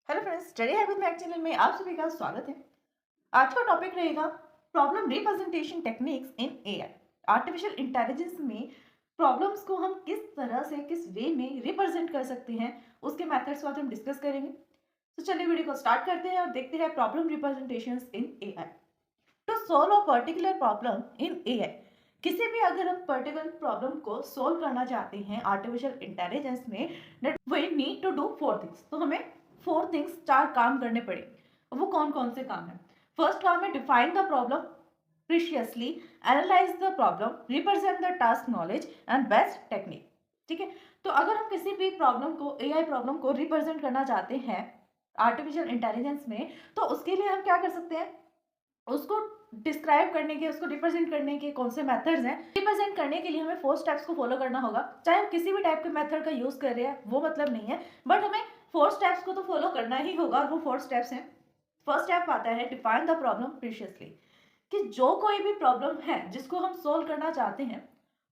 Hello friends, study habit math channel में आप सभी का स्वागत है। आज का टॉपिक रहेगा problem representation techniques in AI. Artificial intelligence में प्रॉब्लम्स को हम किस तरह से किस वे में रिप्रेजेंट कर सकते हैं, उसके मेथड्स को आज हम डिस्कस करेंगे। तो चलिए वीडियो को स्टार्ट करते हैं और देखते हैं problem representations in AI. To solve a particular problem in AI, किसी भी अगर हम पर्टिकुलर प्रॉब्लम को सोल्व करना चाहते हैं आर्टिफिशियल इंटेलिजेंस में, that we need to do four things. तो हमें फोर थिंग्स, चार काम करने पड़ेंगे। वो कौन कौन से काम है? फर्स्ट काम है define the problem precisely, analyse the problem, represent the task knowledge and best technique. ठीक है, तो अगर हम किसी भी प्रॉब्लम को, एआई प्रॉब्लम को रिप्रेजेंट करना चाहते हैं आर्टिफिशियल इंटेलिजेंस में, तो उसके लिए हम क्या कर सकते हैं? उसको डिस्क्राइब करने के, उसको रिप्रेजेंट करने के कौन से मेथड्स हैं? रिप्रेजेंट करने के लिए हमें 4 स्टेप्स को फॉलो करना होगा। चाहे हम किसी भी टाइप के मेथड का यूज कर रहे हैं वो मतलब नहीं है, बट हमें 4 स्टेप्स को तो फॉलो करना ही होगा। और वो 4 स्टेप्स हैं। फर्स्ट स्टेप आता है डिफाइन द प्रॉब्लम प्रीशियसली, कि जो कोई भी प्रॉब्लम है जिसको हम सोल्व करना चाहते हैं,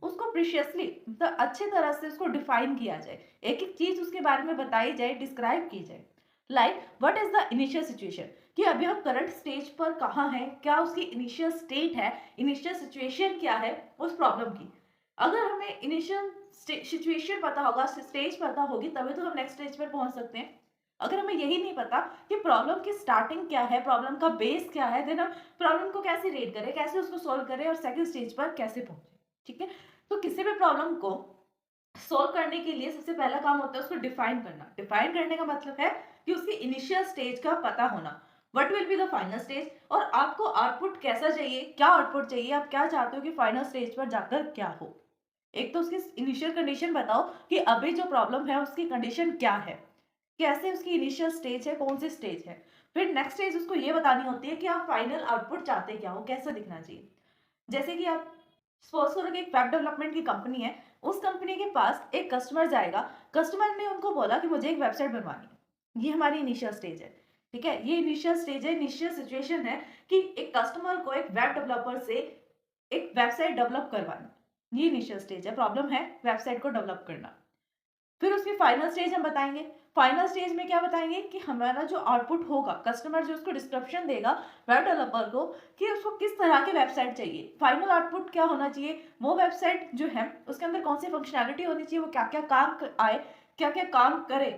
उसको प्रीशियसली मतलब अच्छी तरह से उसको डिफाइन किया जाए। एक एक चीज उसके बारे में बताई जाए, डिस्क्राइब की जाए। Like what is the initial situation, कि अभी हम करंट स्टेज पर कहाँ हैं, क्या उसकी इनिशियल स्टेट है, इनिशियल सिचुएशन क्या है उस प्रॉब्लम की। अगर हमें इनिशियल सिचुएशन पता होगा, स्टेज पता होगी, तभी तो हम नेक्स्ट स्टेज पर पहुंच सकते हैं। अगर हमें यही नहीं पता कि प्रॉब्लम की स्टार्टिंग क्या है, प्रॉब्लम का बेस क्या है, देन हम प्रॉब्लम को कैसे रेड करें, कैसे उसको सोल्व करें और सेकंड स्टेज पर कैसे पहुंचे। ठीक है, तो किसी भी प्रॉब्लम को सोल्व करने के लिए सबसे पहला काम होता है उसको डिफाइन करना। डिफाइन करने का मतलब है कि उसकी इनिशियल स्टेज का पता होना, what will be the final stage, और आपको आउटपुट कैसा चाहिए, क्या आउटपुट चाहिए, आप क्या चाहते हो कि फाइनल स्टेज पर जाकर क्या हो। एक तो उसकी इनिशियल कंडीशन बताओ कि अभी जो प्रॉब्लम है उसकी कंडीशन क्या है, कैसे उसकी इनिशियल स्टेज है, कौन सी स्टेज है। फिर नेक्स्ट स्टेज उसको ये बतानी होती है कि आप फाइनल आउटपुट चाहते क्या हो, कैसा दिखना चाहिए। जैसे कि आप सपोज करो कि एक वेब डेवलपमेंट की कंपनी है, उस कंपनी के पास एक कस्टमर जाएगा। कस्टमर ने उनको बोला कि मुझे एक वेबसाइट बनवानी है। ये हमारी इनिशियल स्टेज है। ठीक है, ये इनिशियल स्टेज है, इनिशियल सिचुएशन है कि एक कस्टमर को एक वेब डेवलपर से एक वेबसाइट डेवलप करवानी। ये इनिशियल स्टेज है, प्रॉब्लम है वेबसाइट को डेवलप करना। फिर उसकी फाइनल स्टेज हम बताएंगे। फाइनल स्टेज में क्या बताएंगे कि हमारा जो आउटपुट होगा, कस्टमर जो उसको डिस्क्रिप्शन देगा वेब डेवलपर को कि उसको किस तरह की वेबसाइट चाहिए, फाइनल आउटपुट क्या होना चाहिए, वो वेबसाइट जो है उसके अंदर कौन सी फंक्शनैलिटी होनी चाहिए, वो क्या क्या काम आए, क्या क्या काम करे,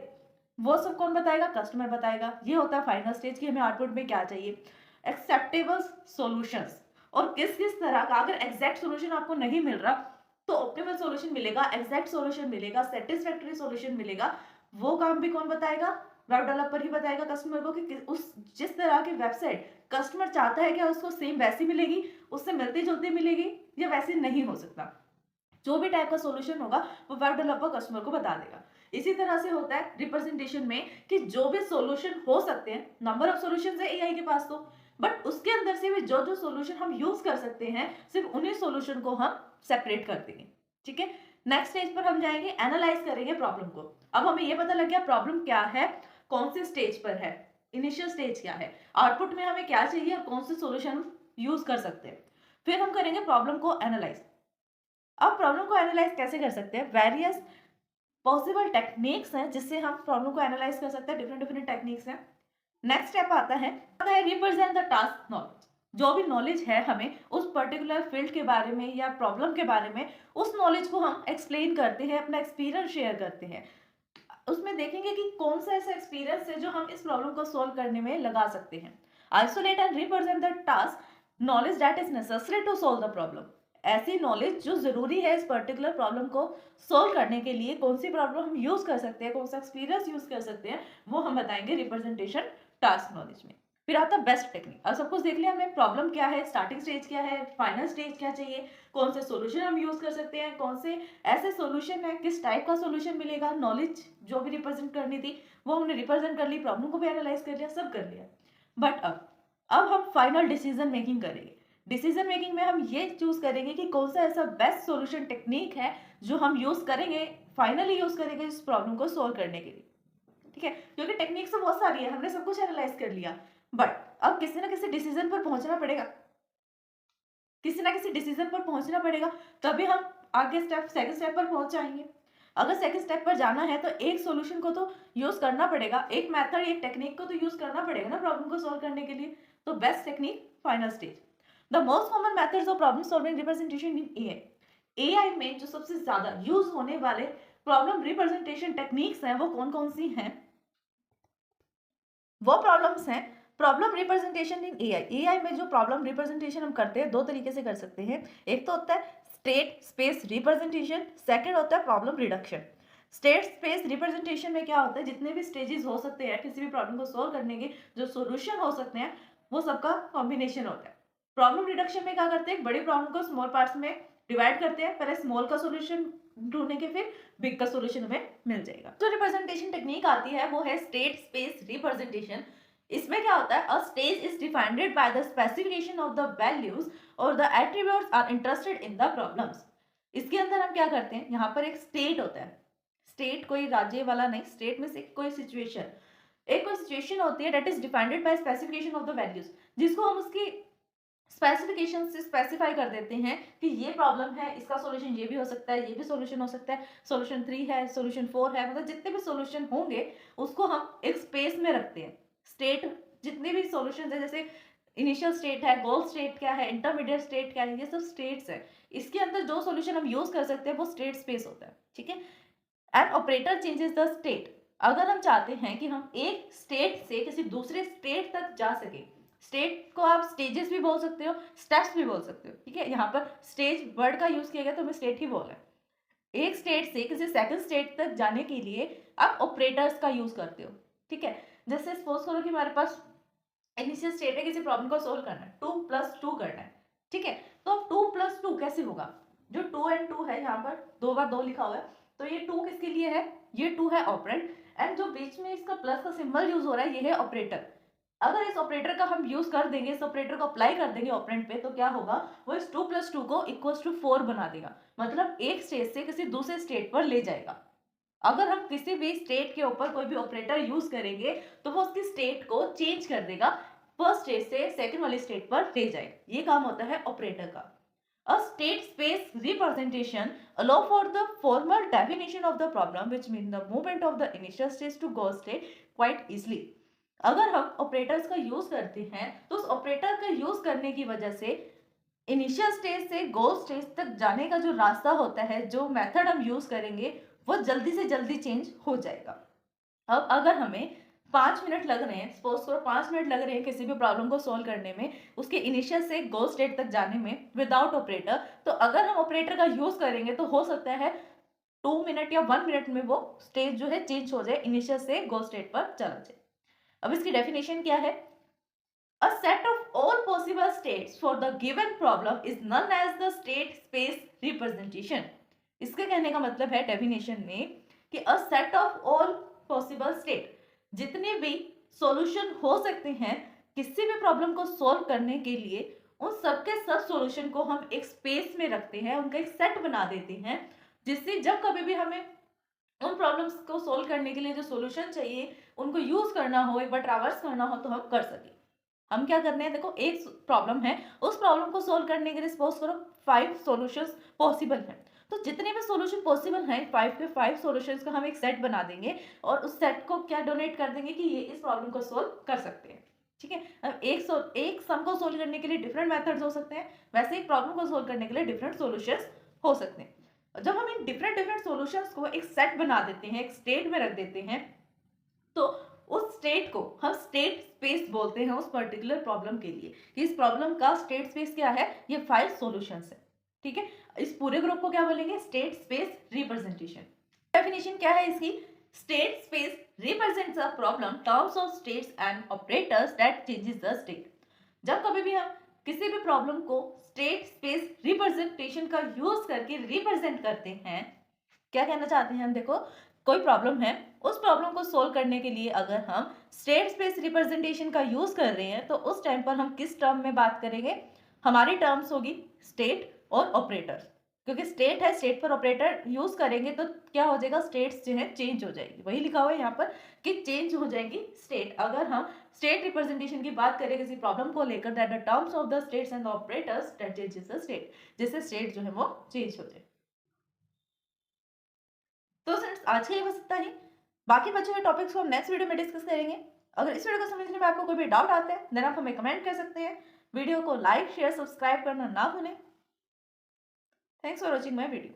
वो सब कौन बताएगा? कस्टमर बताएगा। ये होता है फाइनल स्टेज की हमें आउटपुट में क्या चाहिए। एक्सेप्टेबल सॉल्यूशंस, और किस किस तरह का, अगर एग्जैक्ट सॉल्यूशन आपको नहीं मिल रहा तो ऑप्टिमल सॉल्यूशन मिलेगा, एग्जैक्ट सॉल्यूशन मिलेगा, सेटिस्फैक्टरी सॉल्यूशन मिलेगा। वो काम भी कौन बताएगा? वेब डेवलपर ही बताएगा कस्टमर को कि उस जिस तरह की वेबसाइट कस्टमर चाहता है क्या उसको सेम वैसी मिलेगी, उससे मिलती जुलती मिलेगी, या वैसे नहीं हो सकता। जो भी टाइप का सॉल्यूशन होगा वो वेब डेवलपर कस्टमर को बता देगा। इसी तरह से होता है रिप्रेजेंटेशन में कि जो भी सॉल्यूशन हो सकते हैं, नंबर ऑफ सॉल्यूशंस है एआई के पास तो, बट उसके अंदर से भी जो जो सॉल्यूशन हम यूज कर सकते हैं, सिर्फ उन्हीं सॉल्यूशन को हम सेपरेट कर देंगे। ठीक है, नेक्स्ट स्टेज पर हम जाएंगे, एनालाइज करेंगे प्रॉब्लम को। अब हमें ये पता लग गया प्रॉब्लम क्या है, कौन से स्टेज पर है, इनिशियल स्टेज क्या है, आउटपुट में हमें क्या चाहिए और कौन से सॉल्यूशन हम यूज कर सकते हैं। फिर हम करेंगे प्रॉब्लम को एनालाइज। अब प्रॉब्लम को एनालाइज कैसे कर सकते हैं? वेरियस पॉसिबल टेक्निक्स हैं जिससे हम प्रॉब्लम को एनालाइज कर सकते हैं, डिफरेंट डिफरेंट टेक्निक्स हैं। नेक्स्ट स्टेप आता है रिप्रेजेंट द टास्क नॉलेज। जो भी नॉलेज है हमें उस पर्टिकुलर फील्ड के बारे में या प्रॉब्लम के बारे में, उस नॉलेज को हम एक्सप्लेन करते हैं, अपना एक्सपीरियंस शेयर करते हैं। उसमें देखेंगे कि कौन सा ऐसा एक्सपीरियंस है जो हम इस प्रॉब्लम को सॉल्व करने में लगा सकते हैं। Isolate and represent the task knowledge that is necessary to solve the problem. ऐसी नॉलेज जो जरूरी है इस पर्टिकुलर प्रॉब्लम को सॉल्व करने के लिए, कौन सी प्रॉब्लम हम यूज कर सकते हैं, कौन सा एक्सपीरियंस यूज कर सकते हैं, वो हम बताएंगे रिप्रेजेंटेशन टास्क नॉलेज में। फिर आता है बेस्ट टेक्निक। अब सब कुछ देख लिया हमें, प्रॉब्लम क्या है, स्टार्टिंग स्टेज क्या है, फाइनल स्टेज क्या चाहिए, कौन से सॉल्यूशन हम यूज कर सकते हैं, कौन से ऐसे सॉल्यूशन है, किस टाइप का सॉल्यूशन मिलेगा, नॉलेज जो भी रिप्रेजेंट करनी थी वो हमने रिप्रेजेंट कर ली, प्रॉब्लम को भी एनालाइज कर लिया, सब कर लिया। बट अब हम फाइनल डिसीजन मेकिंग करेंगे। डिसीजन मेकिंग में हम ये चूज करेंगे कि कौन सा ऐसा बेस्ट सॉल्यूशन टेक्निक है जो हम यूज करेंगे, फाइनली यूज करेंगे इस प्रॉब्लम को सोल्व करने के लिए। ठीक है, क्योंकि टेक्निक तो बहुत सारी है, हमने सब कुछ एनालाइज कर लिया, बट अब किसी ना किसी डिसीजन पर पहुंचना पड़ेगा, किसी ना किसी डिसीजन पर पहुंचना पड़ेगा, तभी हम आगे स्टेप, सेकंड स्टेप पर पहुंच जाएंगे। अगर सेकंड स्टेप पर जाना है तो एक सॉल्यूशन को तो यूज करना पड़ेगा, एक मेथड एक टेक्निक को तो यूज करना पड़ेगा ना प्रॉब्लम को सॉल्व करने के लिए। तो best technique final stage. The most common methods of problem solving representation in AI. AI में जो सबसे ज्यादा यूज होने वाले प्रॉब्लम रिप्रेजेंटेशन टेक्निक्स हैं वो कौन कौन सी हैं? वो प्रॉब्लम्स हैं problem representation in AI. AI में जो प्रॉब्लम रिप्रेजेंटेशन हम करते हैं दो तरीके से कर सकते हैं। एक तो होता है स्टेट स्पेस रिप्रेजेंटेशन, सेकंड होता है problem reduction. State space representation में क्या होता है, जितने भी स्टेजेस हो सकते हैं किसी भी प्रॉब्लम को सोल्व करने के, जो सॉल्यूशन हो सकते हैं वो सबका कॉम्बिनेशन होता है। प्रॉब्लम रिडक्शन में क्या करते हैं, बड़ी प्रॉब्लम को स्मॉल पार्ट्स में डिवाइड करते हैं, पहले स्मॉल का सॉल्यूशन ढूंढेंगे फिर बिग का सॉल्यूशन हमें मिल जाएगा। जो रिप्रेजेंटेशन टेक्निक आती है वो है स्टेट स्पेस रिप्रेजेंटेशन। इसमें क्या होता है, a stage is defined by the specification of the values और the attributes are interested in the problems. इसके अंदर हम क्या करते हैं, यहाँ पर एक स्टेट होता है, स्टेट कोई राज्य वाला नहीं, स्टेट में से कोई सिचुएशन, एक कोई सिचुएशन होती है that is defined bye specification of the values, जिसको हम उसकी स्पेसिफिकेशन से स्पेसिफाई कर देते हैं कि ये प्रॉब्लम है, इसका सॉल्यूशन ये भी हो सकता है, ये भी सॉल्यूशन हो सकता है, सॉल्यूशन 3 है, सॉल्यूशन 4 है, मतलब जितने भी सॉल्यूशन होंगे उसको हम एक स्पेस में रखते हैं। स्टेट जितने भी सॉल्यूशन है, जैसे इनिशियल स्टेट है, गोल स्टेट क्या है, इंटरमीडिएट स्टेट क्या है, ये सब स्टेट्स है। इसके अंदर जो सॉल्यूशन हम यूज कर सकते हैं वो स्टेट स्पेस होता है, ठीक है। And operator changes the state. अगर हम चाहते हैं कि हम एक स्टेट से किसी दूसरे स्टेट तक जा सके, स्टेट को आप स्टेजेस भी बोल सकते हो, स्टेप्स भी बोल सकते हो, ठीक है। यहाँ पर स्टेज वर्ड का यूज किया गया तो हमें स्टेट ही बोला है। एक स्टेट से किसी सेकंड स्टेट तक जाने के लिए आप ऑपरेटर्स का यूज करते हो, ठीक है। जैसे सपोज करो कि हमारे पास इनिशियल स्टेट है, किसी प्रॉब्लम को सोल्व करना है, 2+2 करना है, ठीक है। तो 2+2 कैसे होगा, जो 2 एंड 2 है, यहाँ पर 2 बार 2 लिखा हुआ है, तो ये 2 किसके लिए है, ये 2 है ऑपरेंड, एंड जो बीच में इसका प्लस का सिंबल यूज हो रहा है ये है ऑपरेटर। अगर इस ऑपरेटर का हम यूज कर देंगे, इस ऑपरेटर को अप्लाई कर देंगे ऑपरेंड पे, तो क्या होगा, वो इस 2+2 को इक्वल्स टू 4 बना देगा, मतलब एक स्टेट से किसी दूसरे स्टेट पर ले जाएगा। अगर हम किसी भी स्टेट के ऊपर कोई भी ऑपरेटर यूज करेंगे तो वो उसकी स्टेट को चेंज कर देगा, फर्स्ट स्टेट से सेकंड वाली स्टेट पर ले जाएगा। ये काम होता है ऑपरेटर का। A state space representation allow for the formal definition of the problem which mean the movement of the initial stage to goal state quite easily। अगर हम ऑपरेटर्स का यूज करते हैं तो उस ऑपरेटर का यूज करने की वजह से इनिशियल स्टेज से गोल स्टेज तक जाने का जो रास्ता होता है, जो मेथड हम यूज करेंगे वो जल्दी से जल्दी चेंज हो जाएगा। अब अगर हमें 5 मिनट लग रहे हैं, सपोज करो 5 मिनट लग रहे हैं किसी भी प्रॉब्लम को सोल्व करने में, उसके इनिशियल से गोल स्टेट तक जाने में विदाउट ऑपरेटर, तो अगर हम ऑपरेटर का यूज करेंगे तो हो सकता है 2 मिनट या 1 मिनट में वो स्टेज जो है चेंज हो जाए, इनिशियल से गोल स्टेट पर चला जाए। अब इसकी डेफिनेशन क्या है, a set of all possible states for the given problem is known as the state space representation। इसके कहने का मतलब है डेफिनेशन में कि a set of all possible state, जितने भी सॉल्यूशन हो सकते हैं किसी भी प्रॉब्लम को सॉल्व करने के लिए, उन सबके सब सॉल्यूशन को हम एक स्पेस में रखते हैं, उनका एक सेट बना देते हैं, जिससे जब कभी भी हमें उन प्रॉब्लम्स को सॉल्व करने के लिए जो सॉल्यूशन चाहिए उनको यूज करना हो, एक बार ट्रैवर्स करना हो, तो हम कर सके। हम क्या करने हैं, देखो एक प्रॉब्लम है, उस प्रॉब्लम को सोल्व करने के लिए सपोज करो 5 सॉल्यूशंस पॉसिबल हैं, तो जितने भी सॉल्यूशन पॉसिबल हैं 5 के 5 सॉल्यूशंस का हम एक सेट बना देंगे और उस सेट को क्या डोनेट कर देंगे कि ये इस प्रॉब्लम को सोल्व कर सकते हैं, ठीक है। अब एक सम को सोल्व करने के लिए डिफरेंट मेथड्स हो सकते हैं, वैसे एक प्रॉब्लम को सोल्व करने के लिए डिफरेंट सॉल्यूशंस हो सकते हैं। जब हम इन डिफरेंट डिफरेंट सॉल्यूशंस को एक सेट बना देते हैं, एक स्टेट में रख देते हैं, तो उस स्टेट को हम स्टेट स्पेस बोलते हैं उस पर्टिकुलर प्रॉब्लम के लिए, कि इस प्रॉब्लम का स्टेट स्पेस क्या है, ये 5 सॉल्यूशंस है, ठीक है। इस पूरे ग्रुप को क्या बोलेंगे, स्टेट स्पेस रिप्रेजेंटेशन। डेफिनेशन क्या है इसकी, state space represents a problem terms of states and operators that changes the state. जब कभी भी हम किसी भी प्रॉब्लम को स्टेट स्पेस रिप्रेजेंटेशन का यूज करके रिप्रेजेंट करते हैं, क्या कहना चाहते हैं हम, देखो कोई प्रॉब्लम है, उस प्रॉब्लम को सोल्व करने के लिए अगर हम स्टेट स्पेस रिप्रेजेंटेशन का यूज कर रहे हैं तो उस टाइम पर हम किस टर्म में बात करेंगे, हमारी टर्म्स होगी स्टेट और ऑपरेटर्स, क्योंकि स्टेट है, स्टेट पर ऑपरेटर यूज करेंगे तो क्या हो जाएगा, स्टेट्स जो है चेंज हो जाएगी, वही लिखा हुआ है यहाँ पर कि चेंज हो जाएंगी स्टेट। अगर हम स्टेट रिप्रेजेंटेशन की बात करें किसी प्रॉब्लम को लेकर, that the terms of the states and the operators that changes the state, जिससे स्टेट जो है वो चेंज हो जाए। तो फ्रेंड्स आज के लिए बस इतना ही। बाकी बचे हुए टॉपिक्स को हम नेक्स्ट वीडियो में डिस्कस करेंगे। अगर इस वीडियो को समझने में आपको कोई भी डाउट आता है देन आप हमें कमेंट कर सकते हैं। वीडियो को लाइक शेयर सब्सक्राइब करना ना भूलें। Thanks for watching my video.